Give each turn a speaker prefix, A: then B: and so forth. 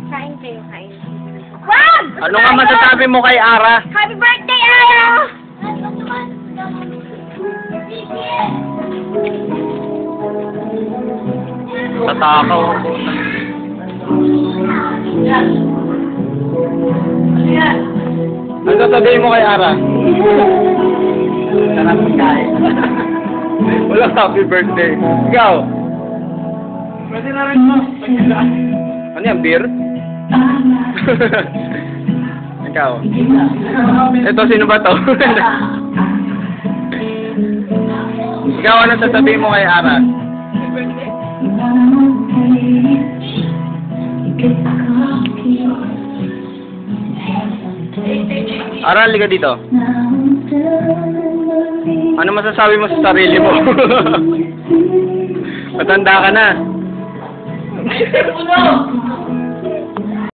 A: Kain kayo, kain. Wag!
B: Ano nga masasabi mo kay Ara?
A: Happy birthday, Ara!
B: Sa takaw ako. Ano sasabihin mo kay Ara?
C: Sarap pagkain.
B: Walang happy birthday. Ikaw?
C: Pwede na rin mo.
B: Ano yan, beer? Ikaw? Ito, sino ba to? Ikaw, ano sasabihin mo kay Ara? Ara, halika dito. Ano masasabi mo sa sarili mo? Matanda ka na.